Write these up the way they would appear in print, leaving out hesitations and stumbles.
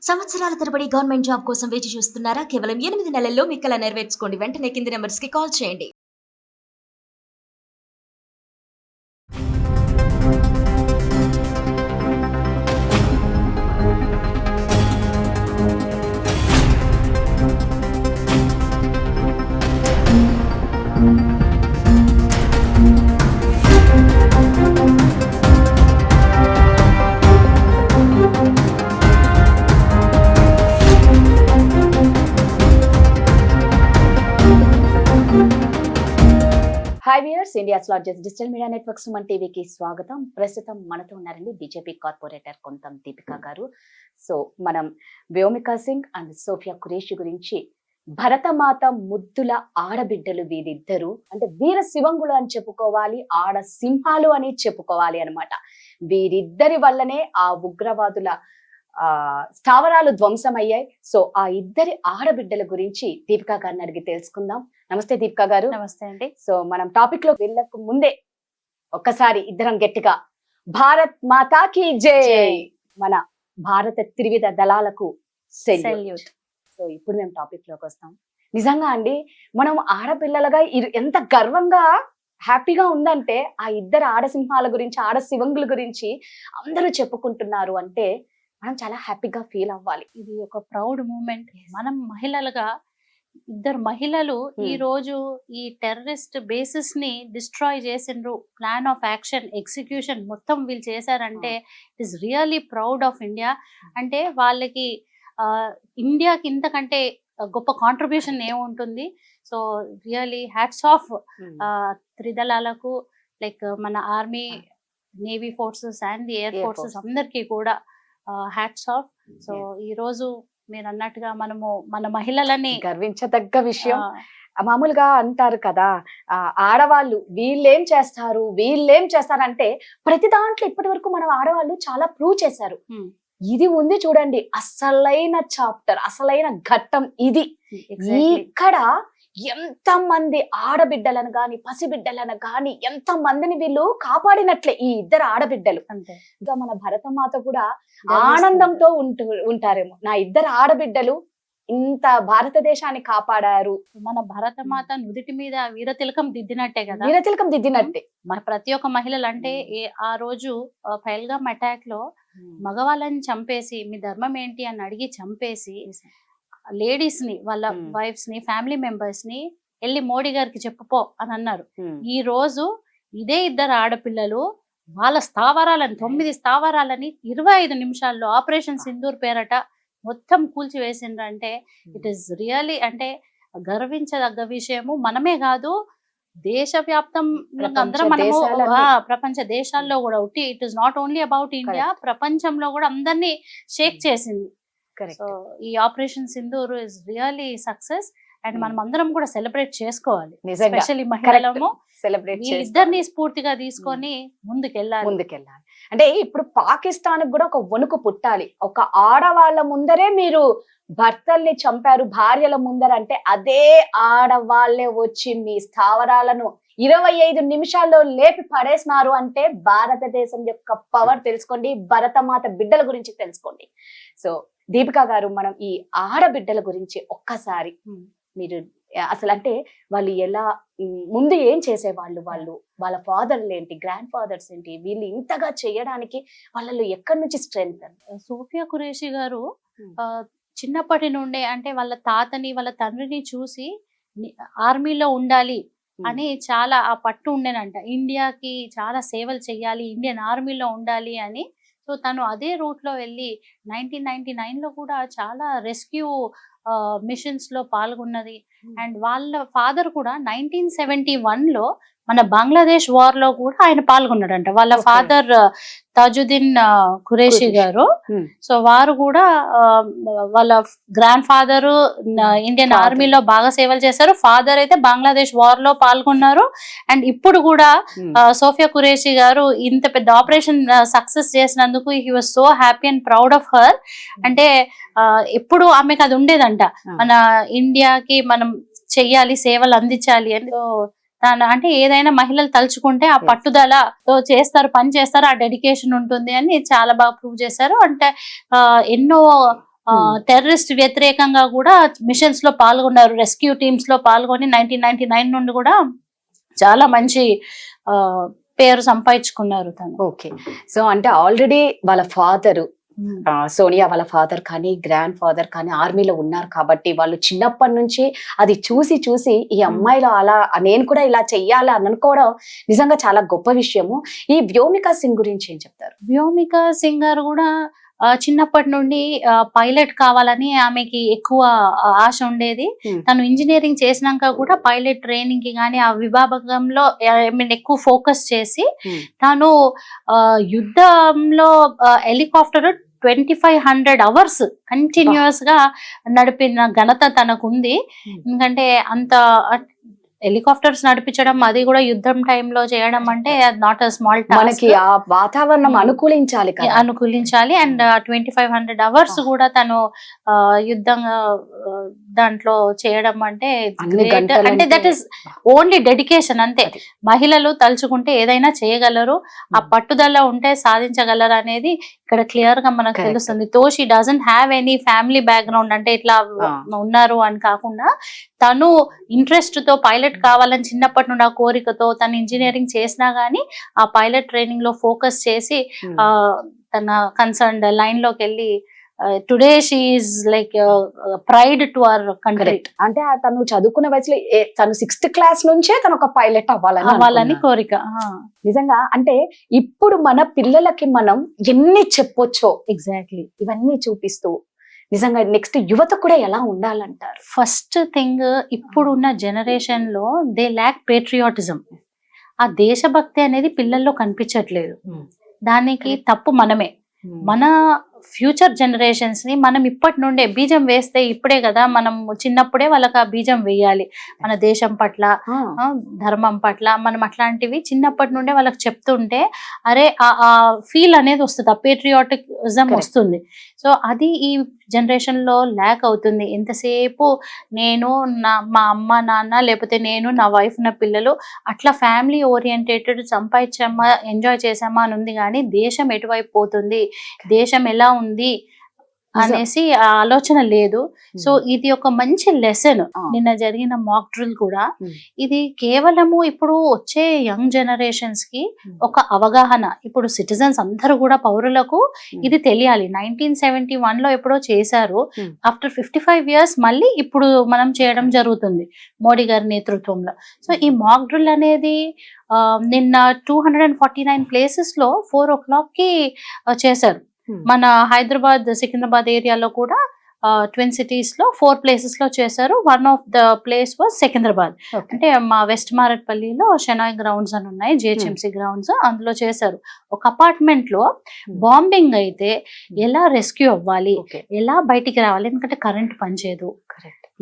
సంవత్సరాల తరబడి government job కోసం వేచి చూస్తున్నారా? కేవలం 8 నెలల్లో మీ కల నెరవేర్చుకోండి. వెంటనే కింది నంబర్స్‌కి కాల్ చేయండి. Hi viewers, India's largest digital media network Suman టీవీకి స్వాగతం. ప్రస్తుతం మనతో ఉన్నారండి బీజేపీ కార్పొరేటర్ కొంతం దీపికా గారు. సో మనం వ్యోమికా సింగ్ అండ్ సోఫియా ఖురేషి గురించి, భరతమాత ముద్దుల ఆడబిడ్డలు వీరిద్దరు, అంటే వీర శివంగులు అని చెప్పుకోవాలి, ఆడ సింహాలు అని చెప్పుకోవాలి అనమాట. వీరిద్దరి వల్లనే ఆ ఉగ్రవాదుల స్థావరాలు ధ్వంసమయ్యాయి. సో ఆ ఇద్దరి ఆడబిడ్డల గురించి దీపికా గారిని అడిగి తెలుసుకుందాం. నమస్తే దీపికా గారు. నమస్తే అండి. సో మనం టాపిక్ లో వెళ్ళక ముందే ఒక్కసారి ఇద్దరం గట్టిగా భారత్ మాతాకి జై, మన భారత త్రివిధ దళాలకు సెల్యూట్. సో ఇప్పుడు మేము టాపిక్ లోకి వస్తాం. నిజంగా అండి, మనం ఆడపిల్లలుగా ఎంత గర్వంగా హ్యాపీగా ఉందంటే, ఆ ఇద్దరు ఆడసింహాల గురించి, ఆడ శివంగుల గురించి అందరూ చెప్పుకుంటున్నారు అంటే మనం చాలా హ్యాపీగా ఫీల్ అవ్వాలి. ఇది ఒక ప్రౌడ్ మూమెంట్. మనం మహిళలుగా, ఇద్దరు మహిళలు ఈ రోజు ఈ టెర్రరిస్ట్ బేసిస్ ని డిస్ట్రాయ్ చేసిండ్రు. ప్లాన్ ఆఫ్ యాక్షన్, ఎగ్జిక్యూషన్ మొత్తం వీళ్ళు చేశారంటే it is really proud of India. అంటే వాళ్ళకి ఇండియాకి ఇంతకంటే గొప్ప కాంట్రిబ్యూషన్ ఏముంటుంది. సో రియల్లీ హ్యాట్స్ ఆఫ్ త్రిదళాలకు, లైక్ మన army, navy forces and the air forces అందరికీ కూడా హ్యాట్స్ ఆఫ్. సో ఈ రోజు మీరు అన్నట్టుగా మనము మన మహిళలని గర్వించదగ్గ విషయం. మామూలుగా అంటారు కదా, ఆడవాళ్ళు వీళ్ళేం చేస్తారంటే ప్రతి దాంట్లో ఇప్పటి వరకు మనం ఆడవాళ్ళు చాలా ప్రూవ్ చేశారు. ఇది ఉంది చూడండి, అసలైన చాప్టర్, అసలైన ఘట్టం ఇది. ఇక్కడ ఎంత మంది ఆడబిడ్డలను గాని, పసిబిడ్డలను గాని, ఎంత మందిని వీళ్ళు కాపాడినట్లే ఈ ఇద్దరు ఆడబిడ్డలు. అంతే. ఇంకా మన భరతమాత కూడా ఆనందంతో ఉంటారేమో, నా ఇద్దరు ఆడబిడ్డలు ఇంత భారతదేశాన్ని కాపాడారు. మన భరతమాత నుదిటి మీద వీరతిలకం దిద్దినట్టే కదా. వీరతిలకం దిద్దినట్టే మన ప్రతి ఒక్క మహిళలు. అంటే ఆ రోజు పహల్గామ్ అటాక్ లో మగవాళ్ళని చంపేసి, మీ ధర్మం ఏంటి అని అడిగి చంపేసి, లేడీస్ ని, వాళ్ళ వైఫ్స్ ని, ఫ్యామిలీ మెంబర్స్ ని వెళ్ళి మోడీ గారికి చెప్పుపో అని అన్నారు. ఈ రోజు ఇదే ఇద్దరు ఆడపిల్లలు వాళ్ళ స్థావరాలని, 9 స్థావరాలని 25 నిమిషాల్లో ఆపరేషన్ సింధూర్ పేరట మొత్తం కూల్చివేసిండ్రంటే ఇట్ ఈస్ రియల్లీ, అంటే గర్వించదగ్గ విషయము. మనమే కాదు, దేశవ్యాప్తం అందరం మనము ప్రపంచ దేశాల్లో కూడా it is not only about India, ప్రపంచంలో కూడా అందరినీ షేక్ చేసింది. సో ఈ operation Sindoor is really success and మనం అందరం కూడా సెలబ్రేట్ చేసుకోవాలి. ఎస్పెషల్లీ మహిళలము ఇద్దరిని స్ఫూర్తిగా తీసుకొని ముందుకెళ్ళాలి. అంటే ఇప్పుడు పాకిస్తాన్ కూడా ఒక వణుకు పుట్టాలి. ఒక ఆడవాళ్ళ ముందరే మీరు భర్తల్ని చంపారు, భార్యల ముందర అంటే అదే ఆడవాళ్లే వచ్చి మీ స్థావరాలను 25 నిమిషాల్లో లేపి పడేసినారు అంటే భారతదేశం యొక్క పవర్ తెలుసుకోండి, భరతమాత బిడ్డల గురించి తెలుసుకోండి. సో దీపికా గారు, మనం ఈ ఆడబిడ్డల గురించి ఒక్కసారి మీరు అసలు, అంటే వాళ్ళు ఎలా ముందు ఏం చేసేవాళ్ళు, వాళ్ళ ఫాదర్లు ఏంటి, గ్రాండ్ ఫాదర్స్ ఏంటి, వీళ్ళు ఇంతగా చేయడానికి వాళ్ళలో ఎక్కడి నుంచి స్ట్రెంగ్త్? సోఫియా ఖురేషి గారు చిన్నప్పటి నుండే, అంటే వాళ్ళ తాతని, వాళ్ళ తండ్రిని చూసి ఆర్మీలో ఉండాలి అని చాలా ఆ పట్టు ఉండేనంట. ఇండియాకి చాలా సేవలు చేయాలి, ఇండియన్ ఆర్మీలో ఉండాలి అని. సో తను అదే రూట్ లో వెళ్ళి 1999 లో కూడా చాలా రెస్క్యూ మిషన్స్ లో పాల్గొన్నది. అండ్ వాళ్ళ ఫాదర్ కూడా 1971 లో మన బంగ్లాదేశ్ వార్ లో కూడా ఆయన పాల్గొన్నాడంట. వాళ్ళ ఫాదర్ తాజుద్దీన్ ఖురేషి గారు. సో వారు కూడా వాళ్ళ గ్రాండ్ ఫాదర్ ఇండియన్ ఆర్మీలో బాగా సేవలు చేశారు, ఫాదర్ అయితే బంగ్లాదేశ్ వార్ లో పాల్గొన్నారు. అండ్ ఇప్పుడు కూడా సోఫియా ఖురేషి గారు ఇంత పెద్ద ఆపరేషన్ సక్సెస్ చేసినందుకు he was so happy and proud of her. అంటే ఎప్పుడు ఆమెకు అది ఉండేదంట, మన ఇండియాకి మనం చెయ్యాలి, సేవలు అందించాలి అని. అంటే ఏదైనా మహిళలు తలుచుకుంటే ఆ పట్టుదలతో చేస్తారు, పని చేస్తారు, ఆ డెడికేషన్ ఉంటుంది అని చాలా బాగా ప్రూవ్ చేశారు. అంటే ఎన్నో టెర్రరిస్ట్ వ్యతిరేకంగా కూడా మిషన్స్ లో పాల్గొన్నారు, రెస్క్యూ టీమ్స్ లో పాల్గొని 1999 నుండి కూడా చాలా మంచి పేరు సంపాదించుకున్నారు తను. ఓకే, సో అంటే ఆల్రెడీ వాళ్ళ ఫాదర్ సోనియా వాళ్ళ ఫాదర్ కానీ గ్రాండ్ ఫాదర్ కానీ ఆర్మీలో ఉన్నారు కాబట్టి వాళ్ళు చిన్నప్పటి నుంచి అది చూసి చూసి ఈ అమ్మాయిలో అలా నేను కూడా ఇలా చెయ్యాలి అని అనుకోవడం నిజంగా చాలా గొప్ప విషయము. ఈ వ్యోమికా సింగ్ గురించి ఏం చెప్తారు? వ్యోమికా సింగ్ గారు కూడా చిన్నప్పటి నుండి పైలట్ కావాలని ఆమెకి ఎక్కువ ఆశ ఉండేది. తను ఇంజనీరింగ్ చేసినాక కూడా పైలట్ ట్రైనింగ్ కి కానీ ఆ విభాగంలో ఎక్కువ ఫోకస్ చేసి తను యుద్ధంలో హెలికాప్టర్ 2500 hours కంటిన్యూస్ గా నడిపిన ఘనత తనకుంది. ఎందుకంటే అంత హెలికాప్టర్స్ నడిపించడం, అది కూడా యుద్ధం టైంలో చేయడం అంటే నాట్ అ స్మాల్ టాస్క్. మనకి ఆ వాతావరణం అనుకూలించాలి అండ్ 2500 hours కూడా తను యుద్ధం దాంట్లో చేయడం అంటే దట్ ఈస్ ఓన్లీ డెడికేషన్ అంతే. మహిళలు తలుచుకుంటే ఏదైనా చేయగలరు, ఆ పట్టుదల ఉంటే సాధించగలరు అనేది ఇక్కడ క్లియర్ గా మనకు తెలుస్తుంది. తో she doesn't have any family background, అంటే ఇట్లా ఉన్నారు అని కాకుండా తను ఇంట్రెస్ట్ తో పైలట్ కావాలని చిన్నప్పటి నుండి ఆ కోరికతో తను ఇంజనీరింగ్ చేసినా గానీ ఆ పైలట్ ట్రైనింగ్ లో ఫోకస్ చేసి తన కన్సర్న్ లైన్ లోకి వెళ్ళి today she is like pride to our country. అంటే తను చదువుకున్న వయసులో తను 6th class నుంచే తను ఒక పైలట్ అవ్వాలని కోరిక. నిజంగా అంటే ఇప్పుడు మన పిల్లలకి మనం ఎన్ని చెప్పొచ్చో ఎగ్జాక్ట్లీ ఇవన్నీ చూపిస్తూ నిజంగా నెక్స్ట్ యువత కూడా ఎలా ఉండాలంటారు? ఫస్ట్ థింగ్, ఇప్పుడున్న జనరేషన్ లో దే ల్యాక్ పేట్రియాటిజం. ఆ దేశభక్తి అనేది పిల్లల్లో కనిపించట్లేదు. దానికి తప్పు మనమే. మన ఫ్యూచర్ జనరేషన్స్ ని మనం ఇప్పటి నుండే బీజం వేస్తే, ఇప్పుడే కదా మనం చిన్నప్పుడే వాళ్ళకి ఆ బీజం వేయాలి. మన దేశం పట్ల, ధర్మం పట్ల మనం అట్లాంటివి చిన్నప్పటి నుండే వాళ్ళకి చెప్తుంటే అరే ఆ ఫీల్ అనేది వస్తుంది, ఆ పేట్రియాటిజం వస్తుంది. సో అది ఈ జనరేషన్ లో ల్యాక్ అవుతుంది. ఎంతసేపు నేను మా అమ్మ నాన్న, లేకపోతే నేను నా వైఫ్ నా పిల్లలు అట్లా ఫ్యామిలీ ఓరియంటెడ్ సంపాదించామా ఎంజాయ్ చేసామా అని ఉంది, కానీ దేశం ఎటువైపు పోతుంది, దేశం ఎలా ఉంది అనేసి ఆ ఆలోచన లేదు. సో ఇది ఒక మంచి లెసన్. నిన్న జరిగిన మాక్ డ్రిల్ కూడా ఇది కేవలము ఇప్పుడు వచ్చే యంగ్ జనరేషన్స్ కి ఒక అవగాహన. ఇప్పుడు సిటిజన్స్ అందరూ కూడా పౌరులకు ఇది తెలియాలి. 1971 లో ఎప్పుడో చేశారు, ఆఫ్టర్ 55 years మళ్ళీ ఇప్పుడు మనం చేయడం జరుగుతుంది మోడీ గారి నేతృత్వంలో. సో ఈ మాక్ డ్రిల్ అనేది నిన్న 249 places లో 4 o'clock కి చేశారు. మన హైదరాబాద్ సికింద్రాబాద్ ఏరియాలో కూడా ట్విన్ సిటీస్ లో 4 places లో చేశారు. One of the place was Secunderabad. అంటే మా వెస్ట్ మారట్పల్లిలో షెనాయ్ గ్రౌండ్స్ అని ఉన్నాయి, జిహెచ్ఎంసీ గ్రౌండ్స్, అందులో చేశారు. ఒక అపార్ట్మెంట్ లో బాంబింగ్ అయితే ఎలా రెస్క్యూ అవ్వాలి, ఎలా బయటికి రావాలి, ఎందుకంటే కరెంట్ పనిచేయదు,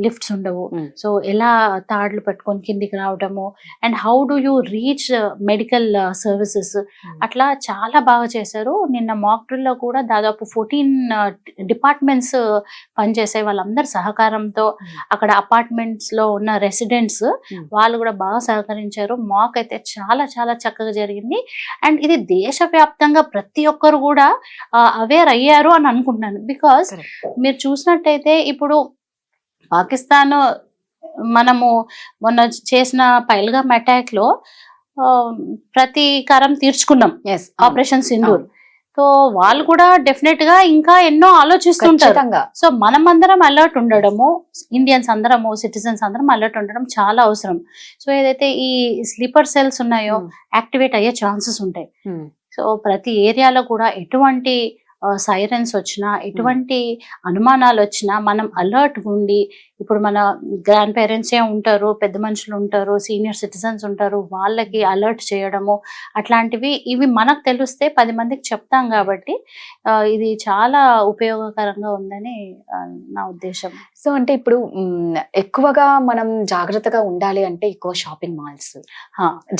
లిఫ్ట్స్ ఉండవు. సో ఎలా తాడులు పెట్టుకొని కిందికి రావడము, and how do you reach medical services, అట్లా చాలా బాగా చేశారు. నిన్న మాక్ డ్రిల్ లో కూడా దాదాపు 14 డిపార్ట్మెంట్స్ పనిచేసే వాళ్ళందరి సహకారంతో, అక్కడ అపార్ట్మెంట్స్ లో ఉన్న రెసిడెంట్స్ వాళ్ళు కూడా బాగా సహకరించారు. మాక్ అయితే చాలా చాలా చక్కగా జరిగింది. అండ్ ఇది దేశవ్యాప్తంగా ప్రతి ఒక్కరు కూడా అవేర్ అయ్యారు అని అనుకుంటున్నాను. బికాస్ మీరు చూసినట్టయితే ఇప్పుడు పాకిస్తాన్ మనము మొన్న చేసిన పైల్గామ్ అటాక్ లో ప్రతీకారం తీర్చుకున్నాం, ఆపరేషన్ సింధూర్. సో వాళ్ళు కూడా డెఫినెట్ గా ఇంకా ఎన్నో ఆలోచిస్తుంటారు. సో మనం అందరం అలర్ట్ ఉండడము, ఇండియన్స్ అందరము, సిటిజన్స్ అందరం అలర్ట్ ఉండడం చాలా అవసరం. సో ఏదైతే ఈ స్లీపర్ సెల్స్ ఉన్నాయో యాక్టివేట్ అయ్యే ఛాన్సెస్ ఉంటాయి. సో ప్రతి ఏరియాలో కూడా ఎటువంటి సైరన్స్ వచ్చినా, ఎటువంటి అనుమానాలు వచ్చినా మనం అలర్ట్ ఉండి, ఇప్పుడు మన గ్రాండ్ పేరెంట్సే ఉంటారు, పెద్ద మనుషులు ఉంటారు, సీనియర్ సిటిజన్స్ ఉంటారు, వాళ్ళకి అలర్ట్ చేయడము అట్లాంటివి ఇవి మనకు తెలిస్తే 10 మందికి చెప్తాం. కాబట్టి ఇది చాలా ఉపయోగకరంగా ఉందని నా ఉద్దేశం. సో అంటే ఇప్పుడు ఎక్కువగా మనం జాగ్రత్తగా ఉండాలి అంటే ఎక్కువ షాపింగ్ మాల్స్,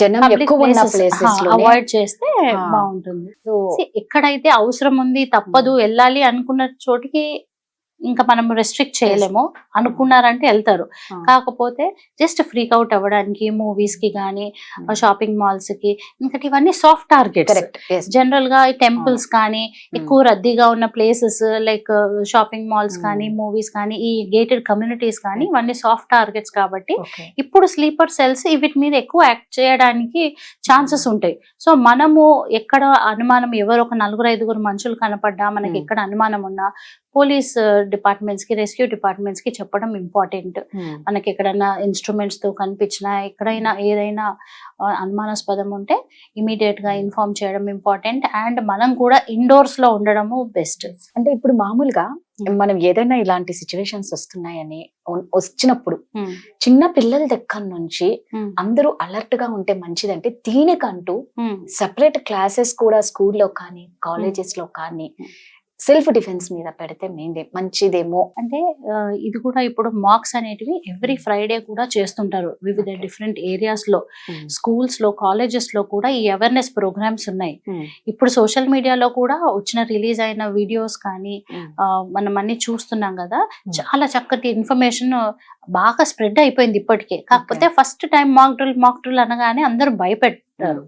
జనం ఎక్కువ ఉన్న ప్లేసెస్ లో అవాయిడ్ చేస్తే బాగుంటుంది. సో ఎక్కడైతే అవసరం ఉంది, తప్పదు, వెళ్ళాలి అనుకున్న చోటికి ఇంకా మనం రెస్ట్రిక్ట్ చేయలేము. అనుకున్నారంటే వెళ్తారు. కాకపోతే జస్ట్ ఫ్రీక్ అవుట్ అవ్వడానికి మూవీస్ కి కానీ షాపింగ్ మాల్స్ కి, ఇంకటి ఇవన్నీ సాఫ్ట్ టార్గెట్స్. జనరల్ గా టెంపుల్స్ కానీ ఎక్కువ రద్దీగా ఉన్న ప్లేసెస్ లైక్ షాపింగ్ మాల్స్ కానీ మూవీస్ కానీ ఈ గేటెడ్ కమ్యూనిటీస్ కానీ ఇవన్నీ సాఫ్ట్ టార్గెట్స్ కాబట్టి ఇప్పుడు స్లీపర్ సెల్స్ వీటి మీద ఎక్కువ యాక్ట్ చేయడానికి ఛాన్సెస్ ఉంటాయి. సో మనము ఎక్కడ అనుమానం ఎవరు ఒక 4-5 మనుషులు కనపడ్డా మనకి ఎక్కడ అనుమానం ఉన్నా పోలీస్ డిపార్ట్మెంట్స్ కి రెస్క్యూ డిపార్ట్మెంట్స్ కి చెప్పడం ఇంపార్టెంట్. మనకి ఎక్కడైనా ఇన్స్ట్రుమెంట్స్ తో కనిపించినా ఎక్కడైనా ఏదైనా అనుమానాస్పదం ఉంటే ఇమీడియట్ గా ఇన్ఫార్మ్ చేయడం ఇంపార్టెంట్. అండ్ మనం కూడా ఇండోర్స్ లో ఉండడము బెస్ట్. అంటే ఇప్పుడు మామూలుగా మనం ఏదైనా ఇలాంటి సిచ్యువేషన్స్ వచ్చినప్పుడు చిన్న పిల్లల దగ్గర నుంచి అందరూ అలర్ట్ గా ఉంటే మంచిదంటే దీనికంటూ సెపరేట్ క్లాసెస్ కూడా స్కూల్లో కానీ కాలేజెస్ లో కానీ సెల్ఫ్ డిఫెన్స్ మీద పెడితే మంచిదేమో. అంటే ఇది కూడా ఇప్పుడు మాక్స్ అనేటివి ఎవ్రీ ఫ్రైడే కూడా చేస్తుంటారు వివిధ డిఫరెంట్ ఏరియాస్ లో. స్కూల్స్ లో కాలేజెస్ లో కూడా ఈ అవేర్నెస్ ప్రోగ్రామ్స్ ఉన్నాయి. ఇప్పుడు సోషల్ మీడియాలో కూడా వచ్చిన రిలీజ్ అయిన వీడియోస్ కానీ మనం అన్ని చూస్తున్నాం కదా. చాలా చక్కటి ఇన్ఫర్మేషన్ బాగా స్ప్రెడ్ అయిపోయింది ఇప్పటికే. కాకపోతే ఫస్ట్ టైం మాక్ డ్రిల్ అనగానే అందరూ భయపెట్టారు.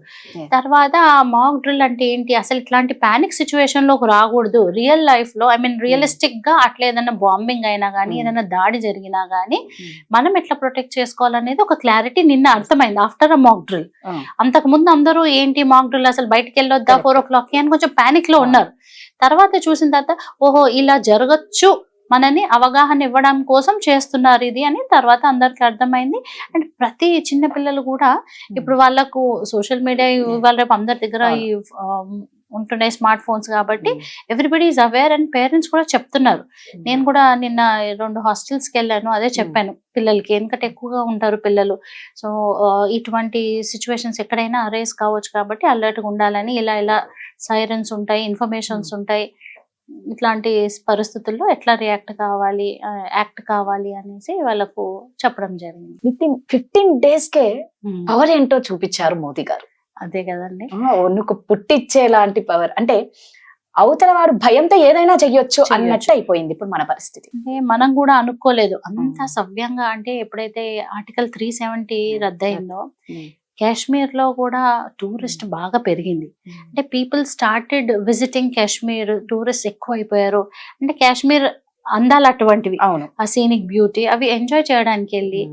తర్వాత ఆ మాక్ డ్రిల్ అంటే ఏంటి, అసలు ఇట్లాంటి పానిక్ సిచ్యువేషన్ లోకి రాకూడదు. రియల్ లైఫ్ లో రియలిస్టిక్ గా అట్లా ఏదైనా బాంబింగ్ అయినా గానీ ఏదైనా దాడి జరిగినా గానీ మనం ఎట్లా ప్రొటెక్ట్ చేసుకోవాలనేది ఒక క్లారిటీ నిన్న అర్థమైంది ఆఫ్టర్ అ మాక్ డ్రిల్. అంతకు ముందు అందరూ ఏంటి మాక్ డ్రిల్ అసలు బయటకు వెళ్ళొద్దా 4 o'clock అని కొంచెం పానిక్ లో ఉన్నారు. తర్వాత చూసిన తర్వాత ఓహో ఇలా జరగచ్చు మనని అవగాహన ఇవ్వడం కోసం చేస్తున్నారు ఇది అని తర్వాత అందరికి అర్థమైంది. అండ్ ప్రతి చిన్న పిల్లలు కూడా ఇప్పుడు వాళ్ళకు సోషల్ మీడియా ఇవాళ రేపు అందరి దగ్గర ఈ ఉంటున్నాయి స్మార్ట్ ఫోన్స్ కాబట్టి everybody is aware and parents కూడా చెప్తున్నారు. నేను కూడా నిన్న 2 హాస్టల్స్కి వెళ్ళాను, అదే చెప్పాను పిల్లలకి, ఎందుకంటే ఎక్కువగా ఉంటారు పిల్లలు. సో ఇటువంటి సిచ్యువేషన్స్ ఎక్కడైనా అరేస్ కావచ్చు కాబట్టి అలర్ట్గా ఉండాలని, ఇలా సైరన్స్ ఉంటాయి, ఇన్ఫర్మేషన్స్ ఉంటాయి, ఇట్లాంటి పరిస్థితుల్లో ఎట్లా యాక్ట్ కావాలి అనేసి వాళ్ళకు చెప్పడం జరిగింది. With in 15 days k power ఏంటో చూపించారు మోదీ గారు. అదే కదండి, ఒన్నుకు పుట్టిచ్చేలాంటి పవర్. అంటే అవతల వాడు భయంతో ఏదైనా చెయ్యొచ్చు అన్నట్టు అయిపోయింది ఇప్పుడు మన పరిస్థితి. అంటే మనం కూడా అనుకోలేదు అంత సవ్యంగా. అంటే ఎప్పుడైతే ఆర్టికల్ 370 రద్దయిందో కాశ్మీర్ లో కూడా టూరిస్ట్ బాగా పెరిగింది. అంటే people started visiting Kashmir, tourist ఎక్కువ అయిపోయారు. అంటే కాశ్మీర్ అందాలు అటువంటివి, ఆ సీనిక్ బ్యూటీ అవి ఎంజాయ్ చేయడానికి వెళ్ళి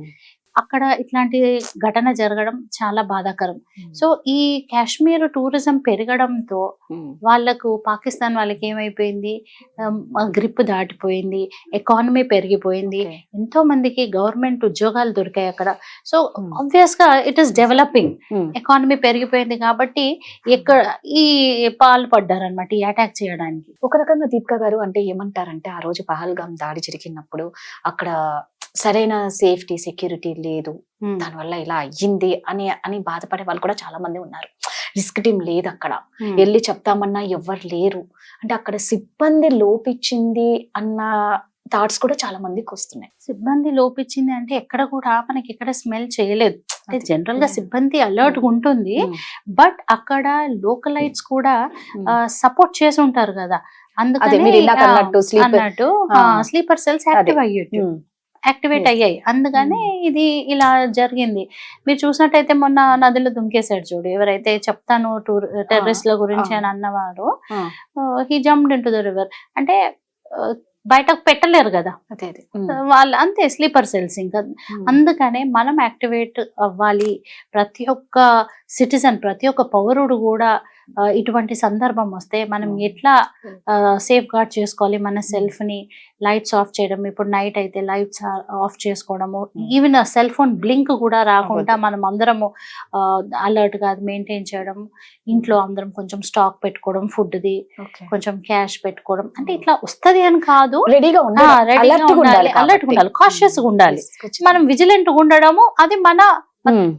అక్కడ ఇట్లాంటి ఘటన జరగడం చాలా బాధాకరం. సో ఈ కాశ్మీర్ టూరిజం పెరగడంతో వాళ్ళకు పాకిస్తాన్ వాళ్ళకి ఏమైపోయింది, గ్రిప్ దాటిపోయింది, ఎకానమీ పెరిగిపోయింది, ఎంతో మందికి గవర్నమెంట్ ఉద్యోగాలు దొరికాయి అక్కడ. సో ఆబ్వియస్ గా ఇట్ ఈస్ డెవలపింగ్, ఎకానమీ పెరిగిపోయింది కాబట్టి ఎక్కడ ఈ పాలు పడ్డారనమాట ఈ అటాక్ చేయడానికి. ఒక రకంగా దీపికా గారు అంటే ఏమంటారంటే ఆ రోజు పహల్గామ్ దాడి జరిగినప్పుడు అక్కడ సరైన సేఫ్టీ సెక్యూరిటీ లేదు, దానివల్ల ఇలా అయ్యింది అని బాధపడే వాళ్ళు కూడా చాలా మంది ఉన్నారు. రిస్క్ టీం లేదు అక్కడ, వెళ్ళి చెప్తామన్నా ఎవ్వరు లేరు. అంటే అక్కడ సిబ్బంది లోపించింది అన్న థాట్స్ కూడా చాలా మందికి వస్తున్నాయి. సిబ్బంది లోపించింది అంటే ఎక్కడ కూడా మనకి ఎక్కడ స్మెల్ చేయలేదు. అంటే జనరల్ గా సిబ్బంది అలర్ట్ గా ఉంటుంది, బట్ అక్కడ లోకలైట్స్ కూడా సపోర్ట్ చేసి ఉంటారు కదా. అందుకని అన్నట్టు స్లీపర్ సెల్స్ యాక్టివేట్ అయ్యాయి. అందుకని ఇది ఇలా జరిగింది. మీరు చూసినట్టయితే మొన్న నదిలో దుంకేశాడు చూడు, ఎవరైతే చెప్తాను టెర్రరిస్ట్ల గురించి అని అన్నవారు, he jumped into the river. అంటే బయటకు పెట్టలేరు కదా వాళ్ళు, అంతే స్లీపర్ సెల్స్. ఇంకా అందుకనే మనం యాక్టివేట్ అవ్వాలి. ప్రతి ఒక్క సిటిజన్, ప్రతి ఒక్క పౌరుడు కూడా ఇటువంటి సందర్భం వస్తే మనం ఎట్లా సేఫ్ గార్డ్ చేసుకోవాలి మన సెల్ఫ్ ని. లైట్స్ ఆఫ్ చేయడం, ఇప్పుడు నైట్ అయితే లైట్స్ ఆఫ్ చేసుకోవడము, ఈవెన్ సెల్ ఫోన్ బ్లింక్ కూడా రాకుండా మనం అందరము అలర్ట్ గా మెయింటైన్ చేయడం. ఇంట్లో అందరం కొంచెం స్టాక్ పెట్టుకోవడం, ఫుడ్ ది కొంచెం క్యాష్ పెట్టుకోవడం. అంటే ఇట్లా వస్తది అని కాదు, రెడీగా ఉండాలి, అలర్ట్ ఉండాలి, కాషియస్ గా ఉండాలి, మనం విజిలెంట్ గా ఉండడము. అది మన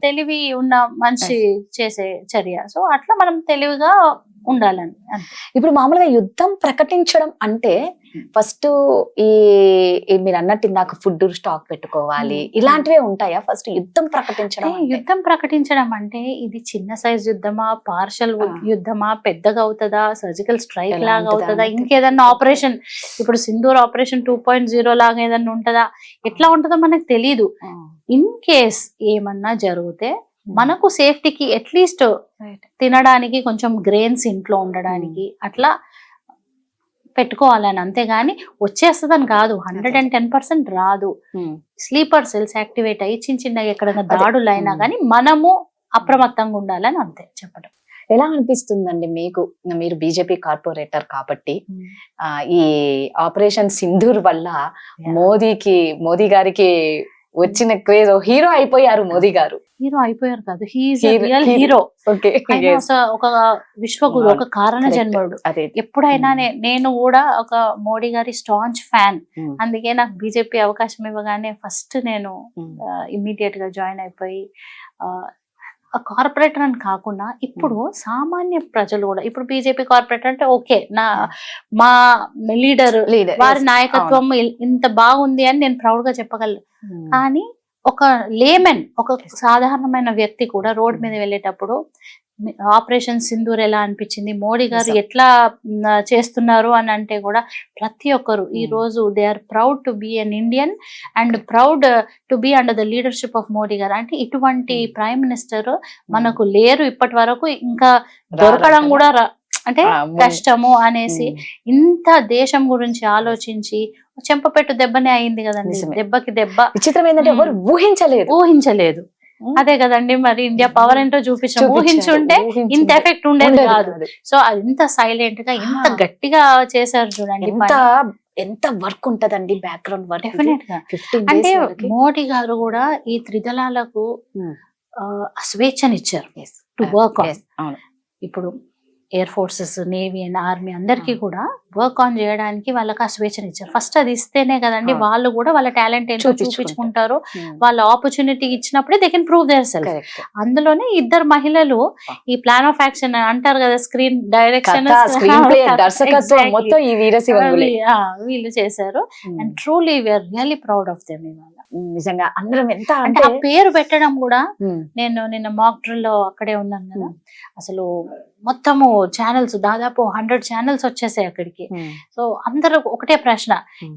తెలివి ఉన్న మనిషి చేసే చర్య. సో అట్లా మనం తెలివిగా ఉండాలని అంతే. ఇప్పుడు మామూలుగా యుద్ధం ప్రకటించడం అంటే ఫస్ట్ మీరు అన్నట్టు ఇందాక ఫుడ్ స్టాక్ పెట్టుకోవాలి, ఇలాంటివే ఉంటాయా ఫస్ట్ యుద్ధం ప్రకటించడం అంటే? యుద్ధం ప్రకటించడం అంటే ఇది చిన్న సైజ్ యుద్ధమా, పార్షల్ యుద్ధమా, పెద్దగా అవుతుందా, సర్జికల్ స్ట్రైక్ లాగా అవుతుందా, ఇంకేదన్నా ఆపరేషన్, ఇప్పుడు సింధూర్ ఆపరేషన్ 2.0 లాగా ఏదన్నా ఉంటుందా, ఎట్లా ఉంటుందో మనకు తెలీదు. ఇన్ కేస్ ఏమన్నా జరిగితే మనకు సేఫ్టీకి అట్లీస్ట్ తినడానికి కొంచెం గ్రెయిన్స్ ఇంట్లో ఉండడానికి అట్లా పెట్టుకోవాలని, అంతేగాని వచ్చేస్తుందని కాదు. 110% రాదు. స్లీపర్ సెల్స్ యాక్టివేట్ అయ్యి చిన్న చిన్నగా ఎక్కడైనా దాడులు అయినా కానీ మనము అప్రమత్తంగా ఉండాలని అంతే చెప్పడం. ఎలా అనిపిస్తుందండి మీకు, మీరు బీజేపీ కార్పొరేటర్ కాబట్టి ఈ ఆపరేషన్ సింధూర్ వల్ల మోదీ గారికి వచ్చిన క్రేజ్, హీరో అయిపోయారు మోదీ గారు? హీరో అయిపోయారు కాదు, రియల్ హీరో. ఒక విశ్వగురు, ఒక కారణ జన్ముడు. ఎప్పుడైనా నేను కూడా ఒక మోడీ గారి స్టాంచ్ ఫ్యాన్. అందుకే నాకు బీజేపీ అవకాశం ఇవ్వగానే ఫస్ట్ నేను ఇమ్మీడియట్ గా జాయిన్ అయిపోయి కార్పొరేటర్ అని కాకుండా ఇప్పుడు సామాన్య ప్రజలు కూడా, ఇప్పుడు బీజేపీ కార్పొరేటర్ అంటే ఓకే, మా లీడర్ వారి నాయకత్వం ఇంత బాగుంది అని నేను ప్రౌడ్ గా చెప్పగలను. కానీ ఒక లేమెన్, ఒక సాధారణమైన వ్యక్తి కూడా రోడ్ మీద వెళ్ళేటప్పుడు ఆపరేషన్ సింధూర్ ఎలా అనిపించింది, మోడీ గారు ఎట్లా చేస్తున్నారు అని అంటే కూడా ప్రతి ఒక్కరు ఈ రోజు they are proud to be an Indian and proud to be under the leadership of Modi గారు. అంటే ఇటువంటి ప్రైమ్ మినిస్టర్ మనకు లేరు ఇప్పటి వరకు, ఇంకా దొరకడం కూడా అంటే కష్టము అనేసి ఇంత దేశం గురించి ఆలోచించి చెంపపెట్టు దెబ్బనే అయింది కదండి. దెబ్బకి దెబ్బ. విచిత్రం ఏంటంటే ఎవరు ఊహించలేదు. అదే కదండి, మరి ఇండియా పవర్ ఏంటో చూపించాం. ఊహించుంటే ఇంత ఎఫెక్ట్ ఉండేది కాదు. సో అది ఇంత సైలెంట్ గా ఇంత గట్టిగా చేశారు చూడండి. ఎంత వర్క్ ఉంటదండి, బ్యాక్గ్రౌండ్ వర్క్. డెఫినెట్ గా. అంటే మోడీ గారు కూడా ఈ త్రిదళాలకు స్వేచ్ఛనిచ్చారు టు వర్క్ ఆన్. ఇప్పుడు air forces, navy and army అందరికీ కూడా వర్క్ ఆన్ చేయడానికి వాళ్ళకి ఆ స్వేచ్ఛను ఇచ్చారు. ఫస్ట్ అది ఇస్తేనే కదండి వాళ్ళు కూడా వాళ్ళ టాలెంట్ ఏంటో చూపించుకుంటారు. వాళ్ళ ఆపర్చునిటీ ఇచ్చినప్పుడే they can prove their self. అందులోనే ఇద్దరు మహిళలు ఈ ప్లాన్ ఆఫ్ యాక్షన్ అంటారు కదా, స్క్రీన్ డైరెక్షన్, వీళ్ళు చేశారు. And truly we are really proud of them. ఇవాళ నిజంగా అందరం ఎంత అంటే ఆ పేరు పెట్టడం కూడా, నేను నిన్న మాక్ డ్రిల్ లో అక్కడే ఉన్నాను కదా, అసలు మొత్తము ఛానల్స్ దాదాపు 100 ఛానల్స్ వచ్చేసాయి అక్కడికి. సో అందరూ ఒకటే ప్రశ్న,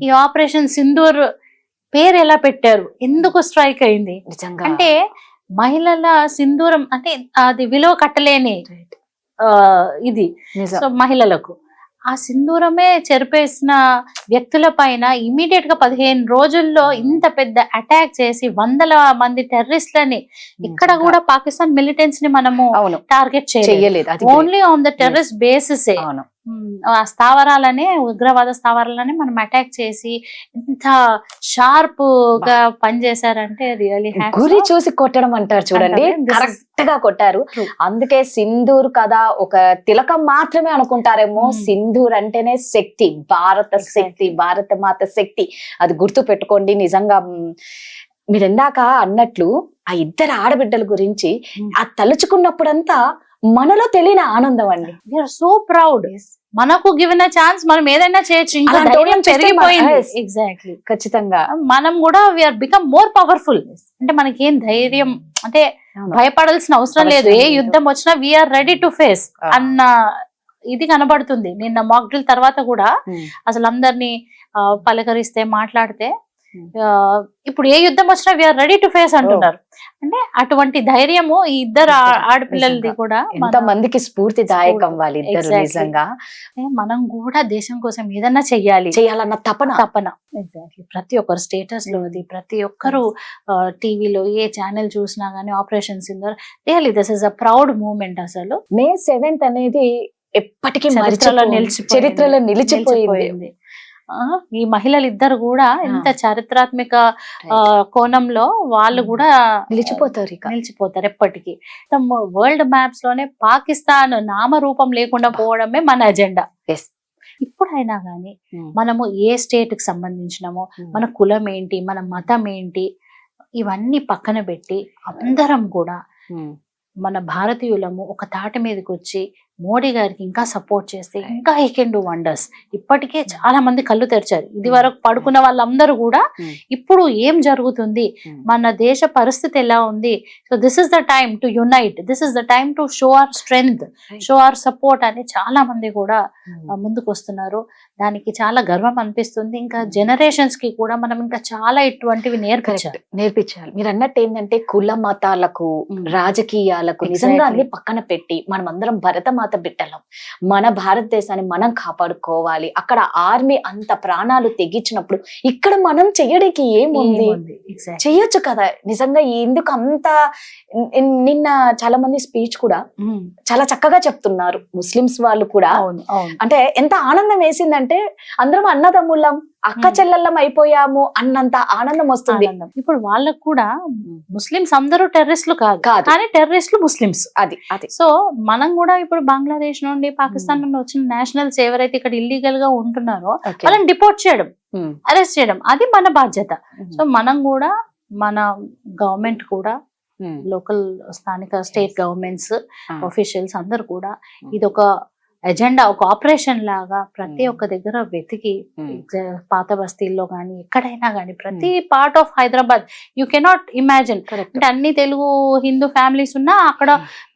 ఈ ఆపరేషన్ సింధూర్ పేరు ఎలా పెట్టారు, ఎందుకు స్ట్రైక్ అయింది? అంటే మహిళల సింధూరం అంటే అది విలువ కట్టలేని ఇది. సో మహిళలకు ఆ సింధూరమే చెరిపేసిన వ్యక్తుల పైన ఇమీడియట్ గా 15 రోజుల్లో ఇంత పెద్ద అటాక్ చేసి 100 మంది టెర్రరిస్ట్లని, ఇక్కడ కూడా పాకిస్తాన్ మిలిటెంట్స్ ని మనము టార్గెట్ చేయలేదు, only on the terrorist basis. ఆ స్థావరాలనే, ఉగ్రవాద స్థావరాలనే మనం అటాక్ చేసి ఎంత షార్ప్ గా పనిచేశారంటే రియల్లీ గురి చూసి కొట్టడం అంటారు చూడండి, కరెక్ట్ గా కొట్టారు. అందుకే సింధూర్ కదా ఒక తిలకం మాత్రమే అనుకుంటారేమో, సింధూర్ అంటేనే శక్తి, భారత శక్తి, భారత మాత శక్తి. అది గుర్తు పెట్టుకోండి. నిజంగా మీరు ఇందాక అన్నట్లు ఆ ఇద్దరు ఆడబిడ్డల గురించి ఆ తలుచుకున్నప్పుడంతా మనలో తెలియని ఆనందం అండి. We are so proud. మనకు గివెన్ అ ఛాన్స్ మనం ఏదైనా చేయొచ్చు. ఎగ్జాక్ట్లీ, ఖచ్చితంగా మనం కూడా వీఆర్ బికమ్ మోర్ పవర్ఫుల్. అంటే మనకి ఏం ధైర్యం అంటే భయపడాల్సిన అవసరం లేదు. ఏ యుద్ధం వచ్చినా వీఆర్ రెడీ టు ఫేస్ అన్న ఇది కనబడుతుంది. నిన్న మాక్ డ్రిల్ తర్వాత కూడా అసలు అందరినీ పలకరిస్తే, మాట్లాడితే ఇప్పుడు ఏ యుద్ధం వచ్చినా వీఆర్ రెడీ టు ఫేస్ అంటున్నారు. అంటే అటువంటి ధైర్యము ఈ ఇద్దరు ఆడపిల్లలది కూడా ఎంత మందికి స్ఫూర్తిదాయకం వాళ్ళిద్దరు. నిజంగా మనం కూడా దేశం కోసం ఏదన్నా చేయాలన్న తపన. ఎగ్జాక్ట్లీ. ప్రతి ఒక్కరు స్టేటస్ లో అది, ప్రతి ఒక్కరు టీవీలో ఏ ఛానల్ చూసినా గానీ operation Sindoor really this is a proud moment. అసలు May 7th అనేది ఎప్పటికీ చరిత్రలో నిలిచిపోయింది. ఈ మహిళలు ఇద్దరు కూడా ఎంత చారిత్రాత్మక కోణంలో వాళ్ళు కూడా నిలిచిపోతారు ఎప్పటికీ. వరల్డ్ మ్యాప్స్ లోనే పాకిస్తాన్ నామరూపం లేకుండా పోవడమే మన అజెండా. ఇప్పుడైనా గానీ మనము ఏ స్టేట్ కి సంబంధించినమో, మన కులం ఏంటి, మన మతం ఏంటి, ఇవన్నీ పక్కన పెట్టి అందరం కూడా మన భారతీయులము ఒక తాటి మీదకి వచ్చి మోడీ గారికి ఇంకా సపోర్ట్ చేస్తే ఇంకా హీ కెన్ డూ వండర్స్. ఇప్పటికే చాలా మంది కళ్ళు తెరిచారు. ఇది వరకు పడుకున్న వాళ్ళందరూ కూడా ఇప్పుడు ఏం జరుగుతుంది, మన దేశ పరిస్థితి ఎలా ఉంది, so this is the time to unite, this is the time to show hour strength, show our support అని చాలా మంది కూడా ముందుకు వస్తున్నారు. దానికి చాలా గర్వం అనిపిస్తుంది. ఇంకా జనరేషన్స్ కి కూడా మనం ఇంకా చాలా ఇటువంటివి నేర్పించాలి. మీరు అన్నట్టు ఏంటంటే కుల మతాలకు రాజకీయాలకు నిజంగా అన్ని పక్కన పెట్టి మనం అందరం భరతమాత బిడ్డలం, మన భారతదేశాన్ని మనం కాపాడుకోవాలి. అక్కడ ఆర్మీ అంత ప్రాణాలు తెగించినప్పుడు ఇక్కడ మనం చెయ్యడానికి ఏముంది, చెయ్యొచ్చు కదా. నిజంగా ఎందుకు అంత నిన్న చాలా మంది స్పీచ్ కూడా చాలా చక్కగా చెప్తున్నారు ముస్లిమ్స్ వాళ్ళు కూడా. అంటే ఎంత ఆనందం వేసిందంటే అందరం అన్నదమ్ముళ్ళం అక్క చెల్లెళ్ళం అయిపోయాము అన్నంత ఆనందం వస్తుంది. ఇప్పుడు వాళ్ళకు కూడా ముస్లిమ్స్ అందరూ టెర్రరిస్టులు కాదు, కానీ టెర్రరిస్టులు ముస్లిమ్స్. అది సో మనం కూడా ఇప్పుడు బంగ్లాదేశ్ నుండి పాకిస్తాన్ నుండి వచ్చిన నేషనల్స్ ఎవరైతే ఇక్కడ ఇల్లీగల్ గా ఉంటున్నారో వాళ్ళని డిపోర్ట్ చేయడం, అరెస్ట్ చేయడం, అది మన బాధ్యత. సో మనం కూడా మన గవర్నమెంట్ కూడా లోకల్ స్థానిక స్టేట్ గవర్నమెంట్స్ ఆఫీషియల్స్ అందరు కూడా ఇది ఒక ఎజెండా, ఒక ఆపరేషన్ లాగా ప్రతి ఒక్క దగ్గర వెతికి పాత బస్తీల్లో గానీ ఎక్కడైనా గానీ ప్రతి part of Hyderabad you cannot imagine, అంటే అన్ని తెలుగు హిందూ ఫ్యామిలీస్ ఉన్నా అక్కడ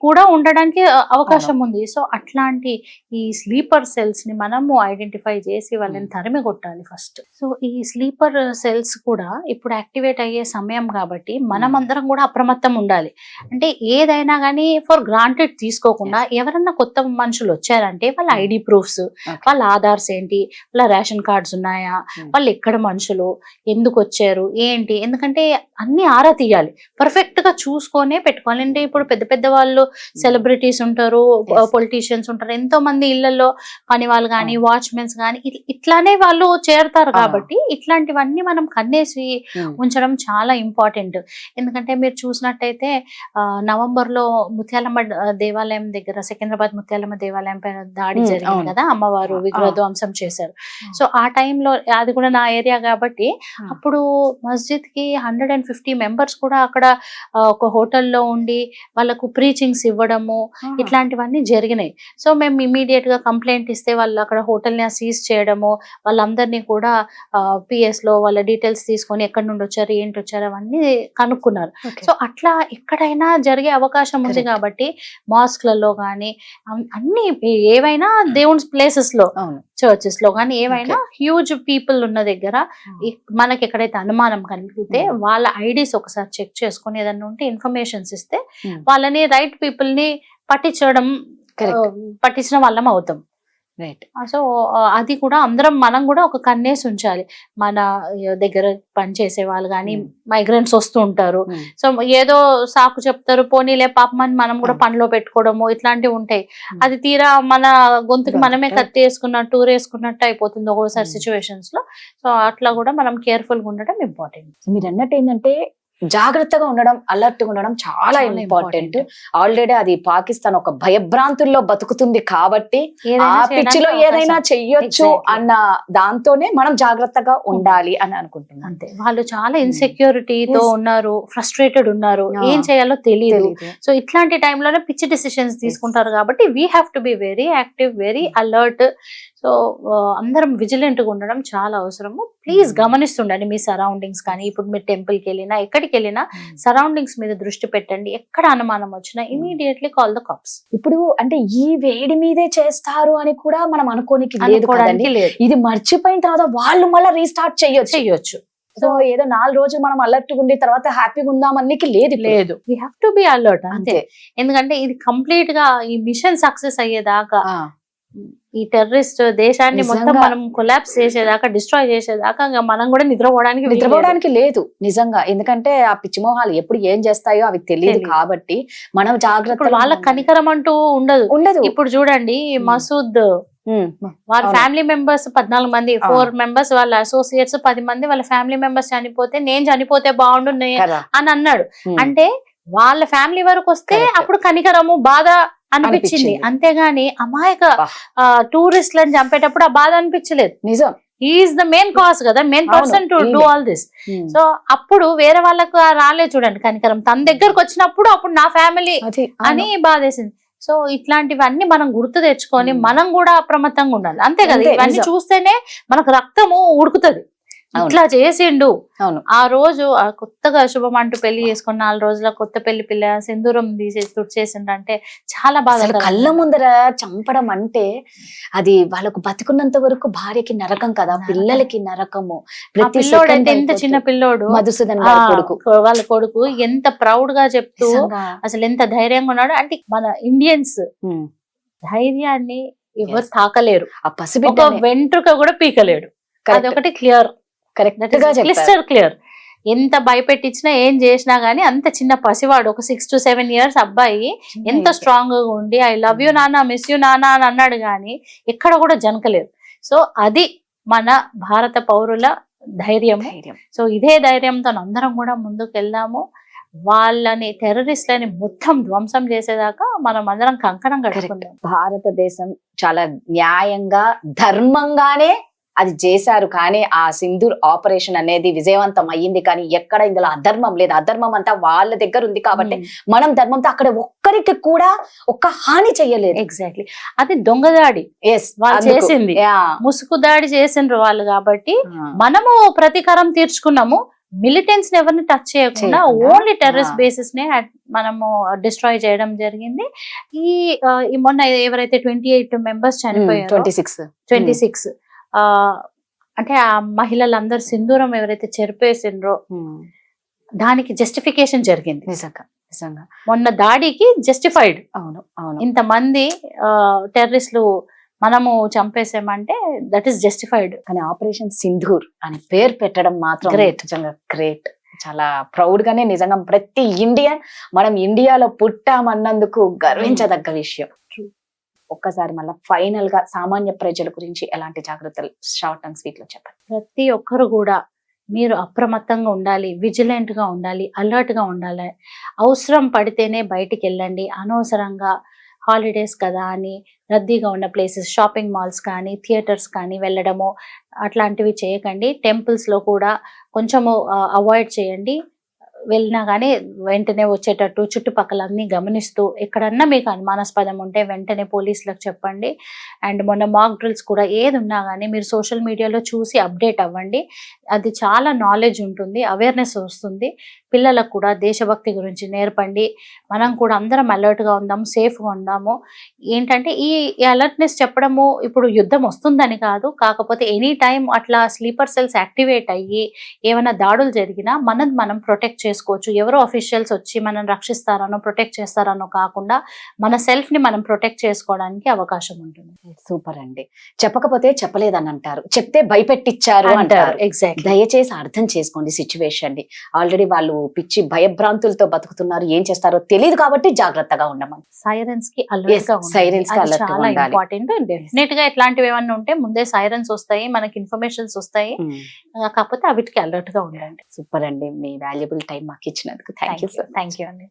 కూడా ఉండడానికి అవకాశం ఉంది. సో అట్లాంటి ఈ స్లీపర్ సెల్స్ ని మనము ఐడెంటిఫై చేసి వాళ్ళని తరిమి కొట్టాలి ఫస్ట్. సో ఈ స్లీపర్ సెల్స్ కూడా ఇప్పుడు యాక్టివేట్ అయ్యే సమయం కాబట్టి మనం అందరం కూడా అప్రమత్తం ఉండాలి. అంటే ఏదైనా కానీ ఫర్ గ్రాంటెడ్ తీసుకోకుండా ఎవరన్నా కొత్త మనుషులు వచ్చారంటే వాళ్ళ ఐడి ప్రూఫ్స్, వాళ్ళ ఆధార్స్ ఏంటి, వాళ్ళ రేషన్ కార్డ్స్ ఉన్నాయా, వాళ్ళు ఎక్కడ మనుషులు, ఎందుకు వచ్చారు ఏంటి, ఎందుకంటే అన్ని ఆరా తీయాలి, పర్ఫెక్ట్ గా చూసుకొనే పెట్టుకోవాలి. అంటే ఇప్పుడు పెద్ద పెద్ద వాళ్ళు సెలబ్రిటీస్ ఉంటారు, పొలిటీషియన్స్ ఉంటారు, ఎంతో మంది ఇళ్లలో పని వాళ్ళు కానీ వాచ్మెన్స్ కానీ ఇట్లానే వాళ్ళు చేరుతారు. కాబట్టి ఇట్లాంటివన్నీ మనం కన్నేసి ఉంచడం చాలా ఇంపార్టెంట్. ఎందుకంటే మీరు చూసినట్టయితే నవంబర్ లో ముత్యాలమ్మ దేవాలయం దగ్గర, సికింద్రాబాద్ ముత్యాలమ్మ దేవాలయం పైన దాడి జరిగింది కదా, అమ్మవారు విగ్రహధ్వంసం చేశారు. సో ఆ టైంలో అది కూడా నా ఏరియా కాబట్టి అప్పుడు మస్జిద్ కి 150 మెంబర్స్ కూడా అక్కడ ఒక హోటల్లో ఉండి వాళ్ళకు ప్రీచింగ్స్ ఇవ్వడము ఇట్లాంటివన్నీ జరిగినాయి. సో మేము ఇమీడియట్ గా కంప్లైంట్ ఇస్తే వాళ్ళు అక్కడ హోటల్ ని సీజ్ చేయడము, వాళ్ళందరినీ కూడా పిఎస్ లో వాళ్ళ డీటెయిల్స్ తీసుకొని ఎక్కడి నుండి వచ్చారు ఏంటి వచ్చారు అవన్నీ కనుక్కున్నారు. సో అట్లా ఎక్కడైనా జరిగే అవకాశం ఉంది కాబట్టి మాస్క్లలో కానీ అన్ని ఏవైనా దేవుని ప్లేసెస్ లో, చర్చెస్ లో కానీ ఏవైనా హ్యూజ్ పీపుల్ ఉన్న దగ్గర మనకి ఎక్కడైతే అనుమానం కలిగితే వాళ్ళ ఐడీస్ ఒకసారి చెక్ చేసుకుని ఏదన్నా ఉంటే ఇన్ఫర్మేషన్స్ ఇస్తే వాళ్ళని రైట్ పీపుల్ ని పట్టించిన వాళ్ళం అవుతాం. సో అది కూడా అందరం మనం కూడా ఒక కన్నేసి ఉంచాలి. మన దగ్గర పనిచేసే వాళ్ళు కానీ మైగ్రెంట్స్ వస్తూ ఉంటారు, సో ఏదో సాకు చెప్తారు, పోనీలే పాపమని మనం కూడా పనిలో పెట్టుకోవడము ఇట్లాంటివి ఉంటాయి. అది తీరా మన గొంతుకి మనమే కత్తి వేసుకున్నట్టు ఊరేసుకున్నట్టు అయిపోతుంది ఒక్కోసారి సిచ్యువేషన్స్ లో. సో అట్లా కూడా మనం కేర్ఫుల్ గా ఉండడం ఇంపార్టెంట్. మీరు అన్నట్టు ఏంటంటే జాగ్రత్తగా ఉండడం, అలర్ట్ గా ఉండడం చాలా ఇంపార్టెంట్. ఆల్రెడీ అది పాకిస్తాన్ ఒక భయభ్రాంతుల్లో బతుకుతుంది కాబట్టి ఆ పిచ్చిలో ఏదైనా చెయ్యొచ్చు అన్న దాంతోనే మనం జాగ్రత్తగా ఉండాలి అని అనుకుంటున్నాం. అంతే, వాళ్ళు చాలా ఇన్సెక్యూరిటీతో ఉన్నారు, ఫ్రస్ట్రేటెడ్ ఉన్నారు, ఏం చేయాలో తెలియదు. సో ఇట్లాంటి టైంలోనే పిచ్చి డిసిషన్స్ తీసుకుంటారు కాబట్టి we have to be very active, very alert. So అందరం విజిలెంట్ గా ఉండడం చాలా అవసరము. ప్లీజ్ గమనిస్తుండండి మీ సరౌండింగ్స్ కానీ, ఇప్పుడు మీరు టెంపుల్కి వెళ్ళినా ఎక్కడికి వెళ్ళినా సరౌండింగ్స్ మీద దృష్టి పెట్టండి. ఎక్కడ అనుమానం వచ్చినా ఇమీడియట్లీ కాల్ ద కాప్స్. ఇప్పుడు అంటే ఈ వేడి మీదే చేస్తారు అని కూడా మనం అనుకోనికి లేదు. ఇది మర్చిపోయిన తర్వాత వాళ్ళు మళ్ళీ రీస్టార్ట్ చేయొచ్చు. సో ఏదో 4 రోజులు మనం అలర్ట్ ఉండి తర్వాత హ్యాపీగా ఉందామనికి లేదు. We have to be alert అంతే. ఎందుకంటే ఇది కంప్లీట్ గా ఈ మిషన్ సక్సెస్ అయ్యేదాకా, ఈ టెర్రరిస్ట్ దేశాన్ని మొత్తం మనం కొలాప్స్ చేసేదాకా, డిస్ట్రాయ్ చేసేదాకా మనం కూడా నిద్రపోవడానికి లేదు నిజంగా. ఎందుకంటే ఆ పిచ్చిమోహాలు ఎప్పుడు ఏం చేస్తాయో అవి తెలియదు కాబట్టి మనం జాగ్రత్త. వాళ్ళ కనికరం అంటూ ఉండదు. ఇప్పుడు చూడండి మసూద్ వాళ్ళ ఫ్యామిలీ మెంబర్స్ 14 మంది, 4 మెంబర్స్ వాళ్ళ అసోసియేట్స్, 10 మంది వాళ్ళ ఫ్యామిలీ మెంబర్స్ చనిపోతే నేను చనిపోతే బాగుండు అని అన్నాడు. అంటే వాళ్ళ ఫ్యామిలీ వరకు వస్తే అప్పుడు కనికరము బాధ అనిపించింది, అంతేగాని అమాయక టూరిస్టులను చంపేటప్పుడు ఆ బాధ అనిపించలేదు. నిజం, ఈజ్ ద మెయిన్ కాజ్ కదా, main person to do all this. So అప్పుడు వేరే వాళ్ళకు రాలేదు చూడండి కనికరం, తన దగ్గరకు వచ్చినప్పుడు అప్పుడు నా ఫ్యామిలీ అని బాధేసింది. సో ఇట్లాంటివన్నీ మనం గుర్తు తెచ్చుకొని మనం కూడా అప్రమత్తంగా ఉండాలి, అంతే కదా. అంతే, ఇవన్నీ నిజం. చూస్తేనే మనకు రక్తము ఉడుకుతది. అవును. ఇట్లా చేసిండు అవును. ఆ రోజు, ఆ కొత్తగా శుభం అంటూ పెళ్లి చేసుకున్న 4 రోజుల కొత్త పెళ్లి పిల్ల సింధూరం తీసేసి తుడిచేసిండు అంటే చాలా బాగా అసలు కళ్ళ ముందర చంపడం అంటే అది వాళ్ళకు బతికున్నంత వరకు భార్యకి నరకం కదా, పిల్లలకి నరకము. ప్రతి పిల్లోడు second అయితే ఎంత అయిపోతుంది. చిన్న పిల్లోడు, మధుసూదన్ గారి కొడుకు వాళ్ళ కొడుకు ఎంత ప్రౌడ్ గా చెప్తూ నిజంగా. అసలు ఎంత ధైర్యంగా ఉన్నాడు అంటే, మన ఇండియన్స్ ఉమ్. ధైర్యాన్ని ఎవరు Yes. తాకలేరు, ఆ ఒక పసిబిడ్డ వెంట్రుక కూడా పీకలేడు. అదొకటి క్లియర్, కరెక్ట్ గా చెప్పారు. క్లిస్టర్ క్లియర్. ఎంత భయపెట్టించినా ఏం చేసినా గానీ అంత చిన్న పసివాడు, ఒక 6 to 7 years అబ్బాయి ఎంత స్ట్రాంగ్ గా ఉండి ఐ లవ్ యూ నాన్న, మిస్ యూ నాన్న అని అన్నాడు గాని ఎక్కడ కూడా జనకలేదు. సో అది మన భారత పౌరుల ధైర్యం. ధైర్యం. సో ఇదే ధైర్యంతో అందరం కూడా ముందుకు వెళ్దాము. వాళ్ళని టెర్రరిస్ట్లని మొత్తం ధ్వంసం చేసేదాకా మనం అందరం కంకణం కట్టుకుందాం. భారతదేశం చాలా న్యాయంగా ధర్మంగానే అది చేశారు, కానీ ఆ సింధూర్ ఆపరేషన్ అనేది విజయవంతం అయ్యింది. కానీ ఎక్కడ ఇందులో అధర్మం లేదు, అధర్మం అంతా వాళ్ళ దగ్గర ఉంది కాబట్టి మనం ధర్మంతో అక్కడ ఒక్కరికి కూడా ఒక్క హాని చెయ్యలేదు. ఎగ్జాక్ట్లీ, అది దొంగదాడి ఎస్ వాళ్ళు చేసింది, ముసుగు దాడి చేసిండ్రు వాళ్ళు. కాబట్టి మనము ప్రతీకారం తీర్చుకున్నాము. మిలిటెంట్స్ ఎవరిని టచ్ చేయకుండా ఓన్లీ టెర్రరిస్ట్ బేసిస్ నే మనము డిస్ట్రాయ్ చేయడం జరిగింది. ఈ మొన్న ఎవరైతే 28 members చనిపోయారు, 26 అంటే ఆ మహిళలందరూ సింధూరం ఎవరైతే చెరిపేసిండ్రో దానికి జస్టిఫికేషన్ జరిగింది. నిజంగా నిజంగా మొన్న దాడికి జస్టిఫైడ్. అవును అవును. ఇంతమంది టెర్రరిస్టులు మనము చంపేసామంటే దట్ ఈస్ జస్టిఫైడ్. కానీ ఆపరేషన్ సింధూర్ అని పేరు పెట్టడం మాత్రం Great. నిజంగా గ్రేట్. చాలా ప్రౌడ్ గానే నిజంగా ప్రతి ఇండియన్ మనం ఇండియాలో పుట్టామన్నందుకు గర్వించదగ్గ విషయం. ఒక్కసారి మళ్ళీ ఫైనల్ గా సామాన్య ప్రజల గురించి ఎలాంటి జాగ్రత్తలు షార్ట్ అండ్ స్వీట్ లో చెప్పండి. ప్రతి ఒక్కరు కూడా మీరు అప్రమత్తంగా ఉండాలి, విజిలెంట్ గా ఉండాలి, అలర్ట్ గా ఉండాలి. అవసరం పడితేనే బయటికి వెళ్ళండి. అనవసరంగా హాలిడేస్ కదా అని రద్దీగా ఉన్న ప్లేసెస్, షాపింగ్ మాల్స్ కానీ థియేటర్స్ కానీ వెళ్ళడము అట్లాంటివి చేయకండి. టెంపుల్స్ లో కూడా కొంచెము అవాయిడ్ చేయండి. వెళ్ళినా కానీ వెంటనే వచ్చేటట్టు చుట్టుపక్కల అన్ని గమనిస్తూ, ఎక్కడన్నా మీకు అనుమానాస్పదం ఉంటే వెంటనే పోలీసులకు చెప్పండి. అండ్ మొన్న మాక్ డ్రిల్స్ కూడా ఏది ఉన్నా కానీ మీరు సోషల్ మీడియాలో చూసి అప్డేట్ అవ్వండి. అది చాలా నాలెడ్జ్ ఉంటుంది, అవేర్నెస్ వస్తుంది. పిల్లలకు కూడా దేశభక్తి గురించి నేర్పండి. మనం కూడా అందరం అలర్ట్గా ఉందాము, సేఫ్గా ఉందాము. ఏంటంటే ఈ అలర్ట్నెస్ చెప్పడము ఇప్పుడు యుద్ధం వస్తుందని కాదు, కాకపోతే ఎనీ టైం అట్లా స్లీపర్ సెల్స్ యాక్టివేట్ అయ్యి ఏమైనా దాడులు జరిగినా మనం ప్రొటెక్ట్ చేసుకోవచ్చు. ఎవరో అఫీషియల్స్ వచ్చి మనం రక్షిస్తారనో ప్రొటెక్ట్ చేస్తారనో కాకుండా మన సెల్ఫ్ ని మనం ప్రొటెక్ట్ చేసుకోవడానికి అవకాశం ఉంటుంది. సూపర్ అండి. చెప్పకపోతే చెప్పలేదని అంటారు, చెప్తే భయపెట్టించారు అంటారు. ఎగ్జాక్ట్. దయచేసి అర్థం చేసుకోండి సిచ్యువేషన్ ని. ఆల్రెడీ వాళ్ళు పిచ్చి భయభ్రాంతులతో బతుకుతున్నారు, ఏం చేస్తారో తెలియదు కాబట్టి జాగ్రత్తగా ఉండమని. సైరన్స్ కి అలర్ట్ గా ఉండాలి. సైరన్స్ కి అది alert గా చాలా ఉండాలి. ఇంపార్టెంట్. డెఫినెట్ గా ఇట్లాంటివి ఏమన్నా ఉంటే ముందే సైరన్స్ వస్తాయి, మనకి ఇన్ఫర్మేషన్స్ వస్తాయి. కాకపోతే అవిటికి అలర్ట్ గా ఉండండి. సూపర్ అండి. మీ వాల్యుబుల్ టైం మాకు ఇచ్చినందుకు థ్యాంక్ యూ. థ్యాంక్ యూ అండి.